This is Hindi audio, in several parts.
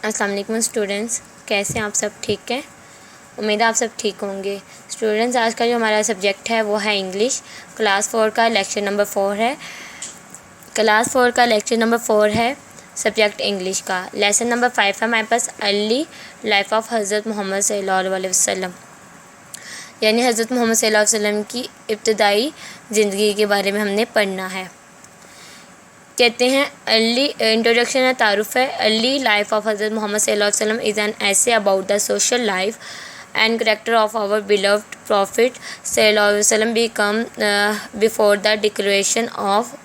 अस्सलाम वालेकुम स्टूडेंट्स, कैसे हैं आप सब? ठीक है, उम्मीद है आप सब ठीक होंगे। स्टूडेंट्स, आज का जो हमारा सब्जेक्ट है वो है इंग्लिश। क्लास 4 का लेक्चर नंबर 4 है। क्लास 4 का लेक्चर नंबर 4 है सब्जेक्ट इंग्लिश का। लेसन नंबर 5 है हमारे पास, अर्ली लाइफ ऑफ हज़रत मोहम्मद सल्लल्लाहु अलैहि वसल्लम, यानी हज़रत मोहम्मद सल्लल्लाहु अलैहि वसल्लम की इब्तदाई ज़िंदगी के बारे में हमने पढ़ना है। कहते हैं अर्ली इंट्रोडक्शन है, तारुफ है। अर्ली लाइफ ऑफ हज़रत मोहम्मद सल्लल्लाहु अलैहि वसल्लम is an essay about the social life and character of our beloved prophet सल्लल्लाहु अलैहि वसल्लम become before the declaration of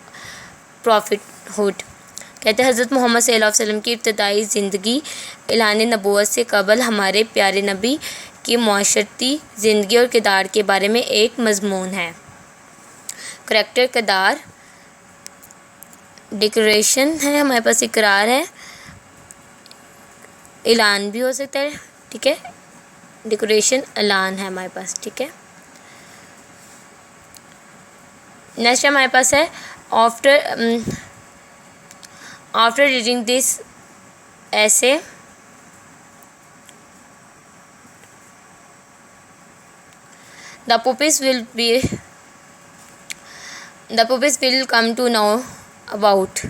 prophethood. कहते हैं हज़रत मोहम्मद सल्लल्लाहु अलैहि वसल्लम की इब्तदाई ज़िंदगी ऐलान नबूवत से कबल हमारे प्यारे नबी की मुआशरती ज़िंदगी और किरदार के बारे में एक मज़मून है। करेक्टर, किरदार, डिक्लेरेशन है हमारे पास, इकरार है, ऐलान भी हो सकता है, ठीक है। डिक्लेरेशन ऐलान है हमारे पास, ठीक है। नेक्स्ट हमारे पास है आफ्टर रीडिंग दिस ऐसे the pupils will come to know about।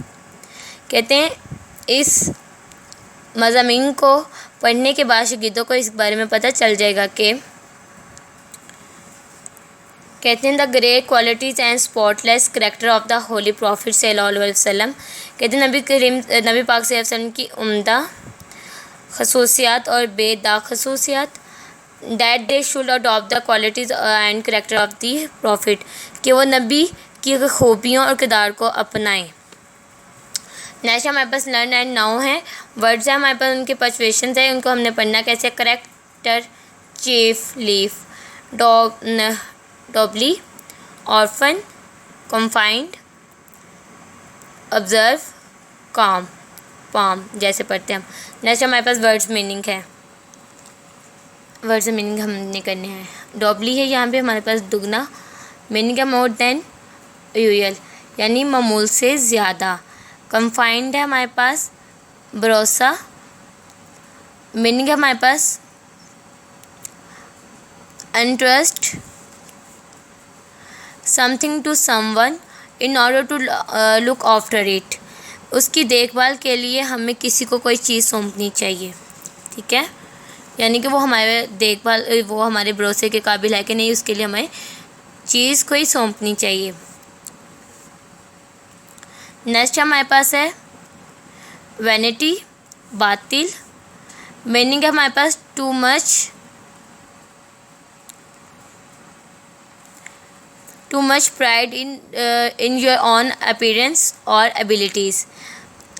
कहते हैं इस मज़ामीन को पढ़ने के बाद शागिर्दों को इस बारे में पता चल जाएगा कि कहते हैं the great qualities and spotless character of the holy prophet सल्लल्लाहु अलैहि वसल्लम। कहते हैं नबी पाक सल्लल्लाहु अलैहि वसल्लम की उम्दा खसूसियात और बेदाग खसूसियात, that they should adopt the qualities and character of the prophet, कि वो नबी की खूबियों और किरदार को अपनाएं। नेक्स्ट हमारे पास लर्न एंड नाउ है, वर्ड्स है हमारे पास, उनके पंक्चुएशंस है, उनको हमने पढ़ना कैसे। Character, chief, leaf, doubly, orphan, confined, observe, calm, palm, जैसे पढ़ते हैं हम। नेक्स्ट हमारे पास वर्ड्स मीनिंग है, वर्ड्स मीनिंग हमने करने हैं। डॉबली है यहाँ पे हमारे पास दुगना, मीनिंग है मोर देन यूजुअल, यानी मामूल से ज़्यादा। कन्फाइंड है हमारे पास भरोसा, मीनिंग है हमारे पास interest something to someone in order to look after it, उसकी देखभाल के लिए हमें किसी को कोई चीज़ सौंपनी चाहिए, ठीक है। यानी कि वो हमारे देखभाल, वो हमारे भरोसे के काबिल है कि नहीं, उसके लिए हमें चीज़ कोई सौंपनी चाहिए। नेक्स्ट हमारे पास है वैनिटी, बातिल, मीनिंग है हमारे पास too much pride in your own appearance और एबिलिटीज़,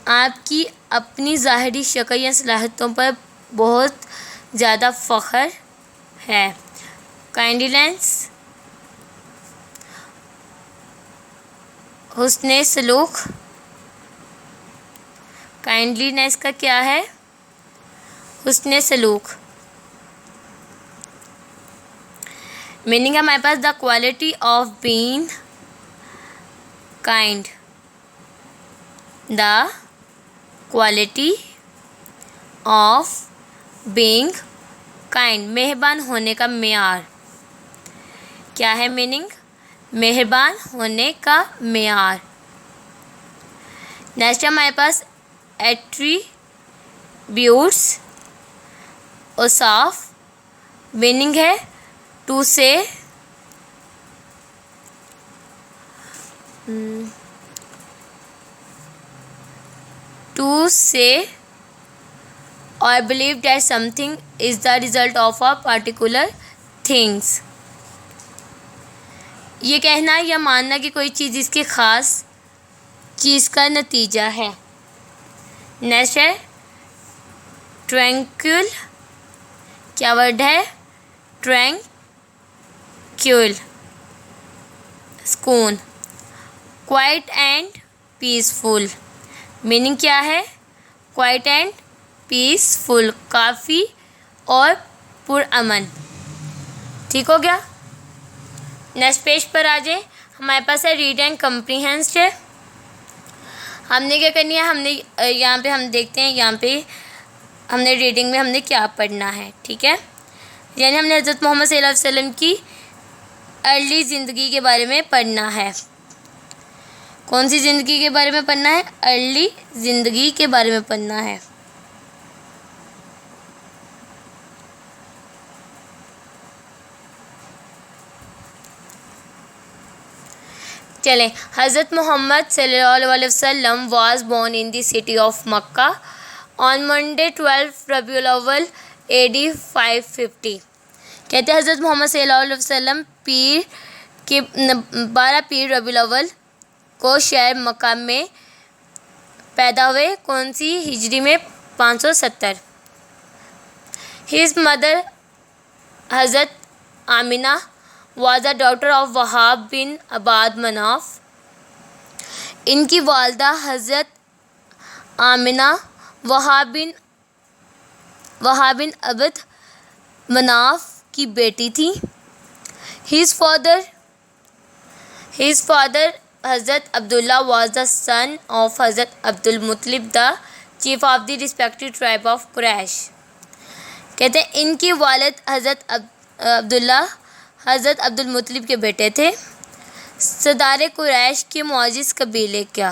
आपकी अपनी ज़ाहिरी शक्ल या सलाहियतों पर बहुत ज़्यादा फ़ख्र है। काइंडनेस, हुस्ने सलूक, काइंडलीनेस का क्या है, हुस्ने सलूक। मीनिंग है हमारे पास the quality of being kind, the quality of being kind, मेहरबान होने का मेयार। क्या है मीनिंग? मेहरबान होने का मेयार। नेक्स्ट हमारे पास एट्रीब्यूट्स, औसाफ, मीनिंग है टू से or believe that something is the result of a particular things, ये कहना या मानना कि कोई चीज़ इसके ख़ास चीज़ का नतीजा है। नेक्स्ट है ट्रैंक्विल, क्या वर्ड है? ट्रैंक्विल, सुकून। क्वाइट एंड पीसफुल, मीनिंग क्या है? क्वाइट एंड पीसफुल, काफ़ी और पुरअमन। ठीक हो गया। नेक्स्ट पेज पर आ जाए, हमारे पास है रीड एंड कम्प्रीहेंस है। हमने क्या करनी है, हमने यहाँ पे हम देखते हैं यहाँ पे हमने रीडिंग में हमने क्या पढ़ना है, ठीक है। यानी हमने हज़रत मोहम्मद सल्लल्लाहु अलैहि वसल्लम की अर्ली ज़िंदगी के बारे में पढ़ना है। कौन सी ज़िंदगी के बारे में पढ़ना है? अर्ली ज़िंदगी के बारे में पढ़ना है। चलें, हज़रत मोहम्मद सल्लल्लाहु अलैहि वसल्लम was born in the city of Mecca on Monday 12 रबीउल अव्वल AD 550। कहते हैं हज़रत मोहम्मद सल्लल्लाहु अलैहि वसल्लम 12 पीर रबीउल अव्वल को शहर मक्का में पैदा हुए। कौन सी हिजरी में? 570। हिज मदर हज़रत Amina was the daughter of Wahab बिन अबाद मनाफ। इनकी वालदा हज़रत आमिना वहाब बिन अबद मनाफ की बेटी थी। His father हज़रत Abdullah was the son of हज़रत Abdul मुत्तलिब the chief of the respective tribe of Quraish. कहते हैं इनकी वालिद हज़रत अब्दुल्ला हज़रत अब्दुल मुत्तलिब के बेटे थे। सरदार कुरैश के मुआजिज़ कबीले क्या?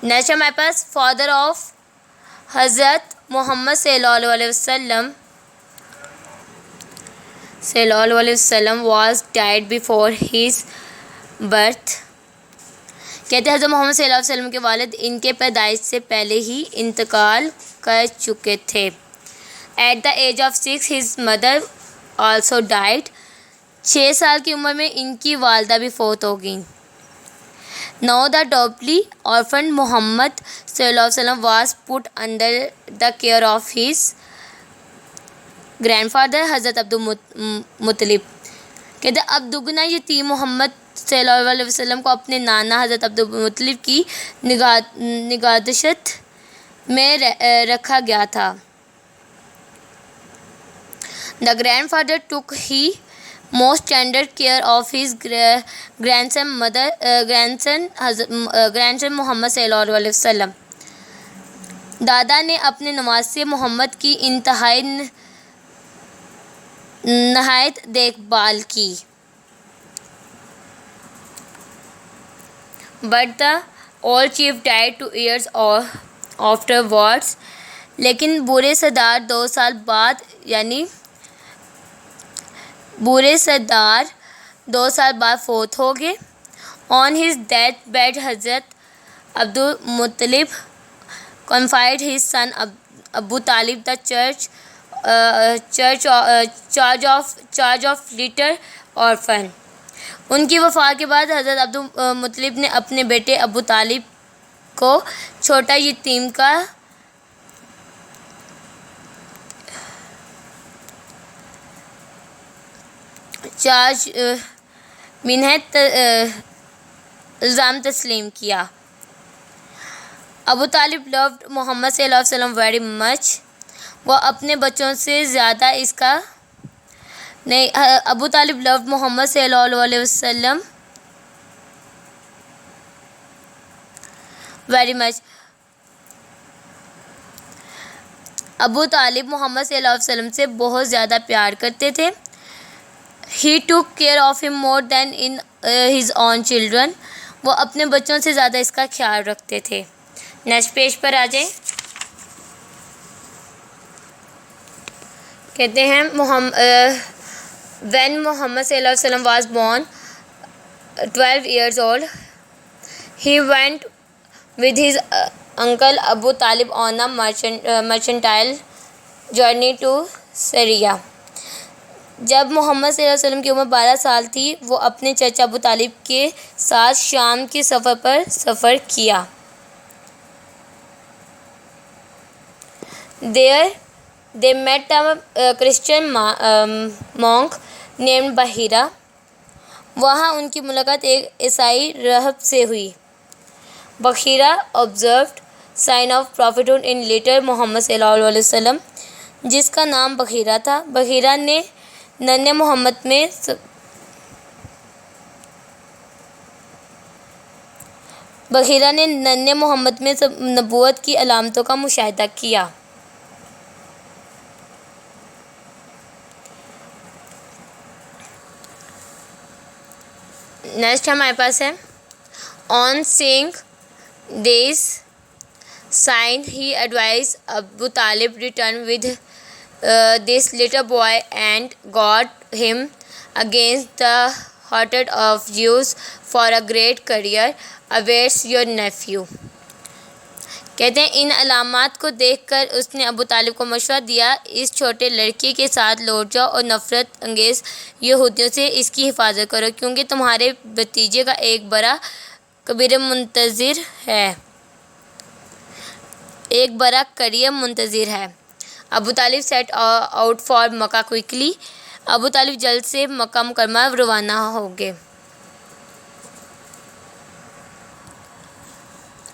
नेक्स्ट हमारे पास फादर ऑफ हज़रत मोहम्मद सल्लल्लाहु अलैहि वसल्लम was died before his birth। कहते हैं हज़रत मोहम्मद सल्लल्लाहु अलैहि वसल्लम के वालिद इनके पैदाइश से पहले ही इंतकाल कर चुके थे। At the age of 6 his mother also died। 6 साल की उम्र में इनकी वालदा भी फौत हो गई। Now the doubly orphaned Mohammad सल्लल्लाहु अलैहि वसल्लम was put under the care of his grandfather हज़रत अब्दुल मुत्तलिब। कहते अब दुगना यतीम मोहम्मद सल्लल्लाहु अलैहि वसल्लम को अपने नाना हज़रत अब्दुल मुत्तलिब की निगाहदशत में रखा गया था। The grandfather took he most tender care of his grandson Mohammad सल्लल्लाहु अलैहि वसल्लम। दादा ने अपने नवासे मोहम्मद की नहायत देखभाल की। But the old chief died 2 years afterwards। लेकिन बूढ़े सरदार 2 साल बाद फौत हो गए। On his death bed Hazrat Abdul Muttalib confided his son Abu Talib the charge of little orphan. उनकी वफ़ात के बाद हज़रत अब्दुल मुत्तलिब ने अपने बेटे अबू तालिब को छोटा यतीम का चार्ज इल्ज़ाम तस्लीम किया। अबू तालिब लव्ड मोहम्मद सल्लल्लाहु अलैहि वसल्लम वेरी मच। वह अपने बच्चों से ज़्यादा अबू तालिब लव्ड मोहम्मद सल्लल्लाहु अलैहि वसल्लम वेरी मच। अबू तालिब मोहम्मद सल्लल्लाहु अलैहि वसल्लम से बहुत ज़्यादा प्यार करते थे। He took care of him more than in his own children। वो अपने बच्चों से ज़्यादा इसका ख्याल रखते थे। नेक्स्ट पेज पर आ जाए। कहते हैं when मोहम्मद सल्लल्लाहु अलैहि वसल्लम was born 12 years old, he went with his uncle Abu Talib on a mercantile journey to Syria। जब मोहम्मद सल्लल्लाहु अलैहि वसल्लम की उम्र 12 साल थी, वो अपने चाचा अबू तालिब के साथ शाम के सफ़र किया। There they met a Christian monk named बहीरा। वहाँ उनकी मुलाकात एक ईसाई राहब से हुई। बहीरा observed sign of prophethood in later Mohammad सल्लल्लाहु अलैहि वसल्लम, जिसका नाम बहीरा था। बहीरा ने नन्हे मोहम्मद में बखीरा ने नन्हे मोहम्मद में नबूवत की अलामतों का मुशाहिदा किया। नेक्स्ट हमारे पास है on seeing this sign he advise Abu Talib return with this little boy and got him against the hottest of Jews for a great career awaits your nephew। कहते हैं इन अलामात को देखकर उसने अबू तालिब को मशवरा दिया, इस छोटे लड़के के साथ लौट जाओ और नफ़रत अंगेज़ यहूदियों से इसकी हिफाजत करो, क्योंकि तुम्हारे भतीजे का एक बड़ा करियर मुंतज़िर है। Abu Talib set out for Mecca quickly. Abu Talib जल्द से मक्का मुकरमा रवाना हो गए।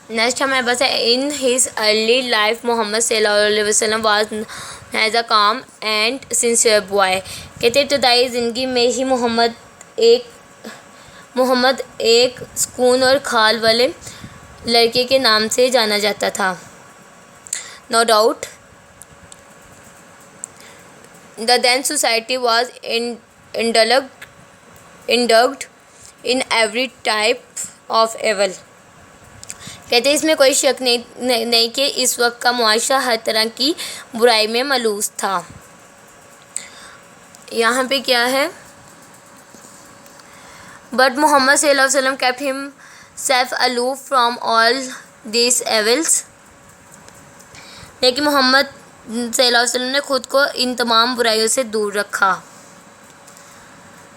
नेक्स्ट हमारे पास है in his early life Muhammad सल्लल्लाहु अलैहि वसल्लम वाज हैज़ अ काम एंड सिंसियर बॉय। कहते इब्तदाई ज़िंदगी में ही मोहम्मद एक सुकून और खाल वाले लड़के के नाम से जाना जाता था। No doubt the then society was indulged in every type of evil। कहते इसमें कोई शक नहीं कि इस वक्त का मुआशरा हर तरह की बुराई में मलूस था। यहाँ पे क्या है, बट मोहम्मद सल्लल्लाहु अलैहि वसल्लम kept himself aloof from all these evils। लेकिन मोहम्मद सल्लल्लाहु अलैहि वसल्लम ने खुद को इन तमाम बुराइयों से दूर रखा।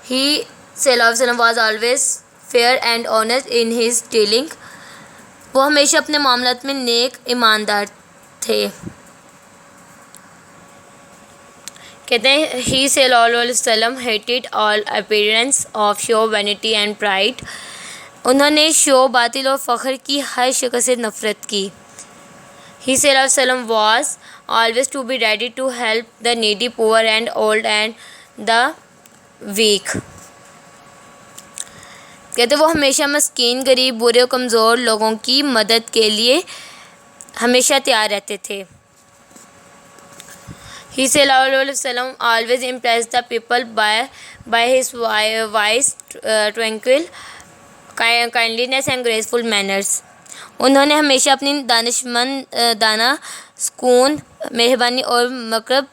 ही सल्लल्लाहु अलैहि वसल्लम was always fair and honest in his dealing. वो हमेशा अपने मामलात में नेक ईमानदार थे। कहते हैं ही सल्लल्लाहु अलैहि वसल्लम hated all appearance of show vanity and pride. उन्होंने शो बातिल और फ़ख्र की हर शक्ल से नफ़रत की। He सल्लल्लाहु अलैहि वसल्लम was always to be ready to help the needy, poor and old and the weak। कहते वो हमेशा मस्कीन, गरीब, बुरे और कमज़ोर लोगों की मदद के लिए हमेशा तैयार रहते थे। He सल्लल्लाहु अलैहि वसल्लम always impressed the people by his wise, tranquil, kindliness and graceful manners। उन्होंने हमेशा अपनी दाना, सुकून, मेहरबानी और मकरब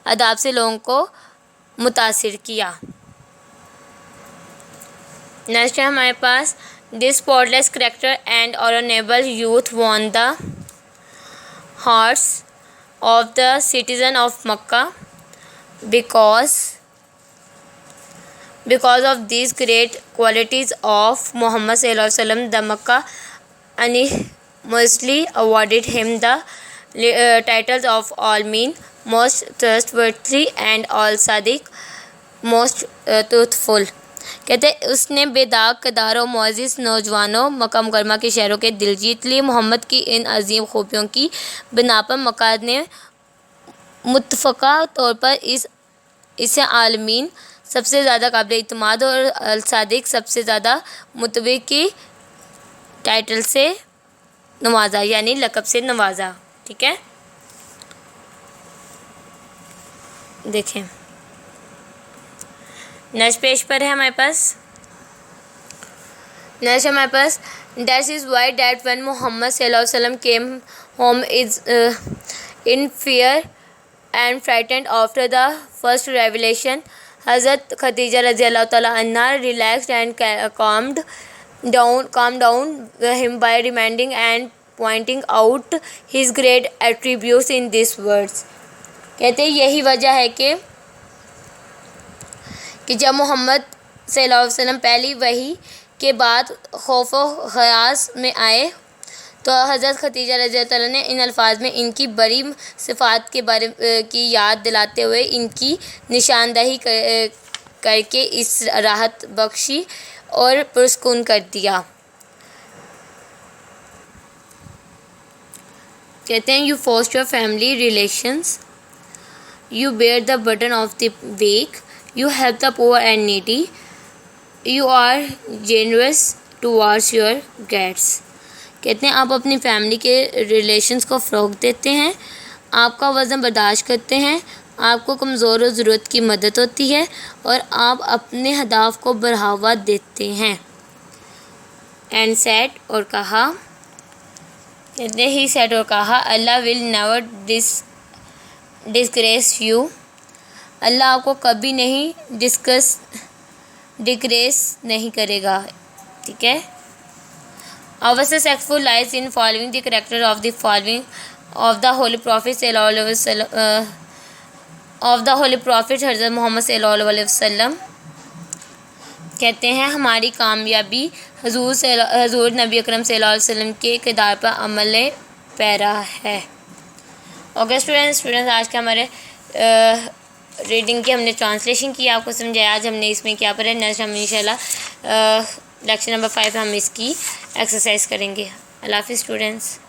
अदाब से लोगों को मुतासिर किया। नेक्स्ट है हमारे पास this spotless character and honourable youth won the hearts of the citizen of Mecca because of this great qualities of Muhammad सल्लल्लाहु अलैहि वसल्लम the Mecca unanimously awarded him the titles of all mean, most trustworthy and all sadiq, most truthful। कहते उसने बेदाग, कदार और मुअज़्ज़िज़ नौजवानों मक्का मुकरमा के शहरों के दिल जीत लिए। मोहम्मद की इन अजीम खूबियों की बिना पर मक्का ने मुत्तफ़क़ा तौर पर इसे आलमीन सबसे ज़्यादा काबिल इत्मीनान और अल सादिक सबसे ज़्यादा मुतबी की टाइटल से नवाजा, यानी लक़ब से नवाजा। ठीक है, देखें नेक्स्ट पेज पर है हमारे पास that is why that when Muhammad सल्लल्लाहु अलैहि वसल्लम came home is in fear and frightened after the first revelation. Hazrat Khadija रज़ियल्लाहु तआला अन्हा relaxed and calmed down him by reminding and pointing out his great attributes in these words। कहते हैं यही वजह है कि जब मोहम्मद सल्लल्लाहु अलैहि वसल्लम पहली वही के बाद खौफ व ख़यास में आए तो हज़रत खदीजा रज़ियल्लाहु तआला ने इन अल्फाज में इनकी बड़ी सिफ़ात के बारे की याद दिलाते हुए इनकी निशानदही करके इस राहत बख्शी और पुरस्कून कर दिया। कहते हैं you foster family relations, you bear the burden of the weak, you help the poor and needy, you are generous towards your guests. कहते हैं आप अपनी फैमिली के रिलेशंस को फ़रोग़ देते हैं, आपका वज़न बर्दाश्त करते हैं, आपको कमज़ोर और ज़रूरत की मदद होती है और आप अपने अहदाफ़ को बढ़ावा देते हैं। एंड सेड और कहा, कहते ही सेड और कहा, अल्लाह विल नेवर डिस्ग्रेस यू, अल्लाह आपको कभी नहीं डिस्ग्रेस नहीं करेगा। ठीक है। Our successful lies in following the character of the Holy Prophet हज़रत मोहम्मद सल्लल्लाहु अलैहि वसल्लम। कहते हैं हमारी कामयाबी हजूर नबी अकरम सल्लल्लाहु अलैहि वसल्लम के किरदार पर अमल पैरा है। ओके स्टूडेंट्स, आज के हमारे रीडिंग की हमने ट्रांसलेशन की, आपको समझाया। आज हमने इसमें क्या पढ़ा, नेक्स्ट हम इंशाल्लाह लेक्चर नंबर 5 हम इसकी एक्सरसाइज करेंगे। अल्लाह हाफ़िज़ स्टूडेंट्स।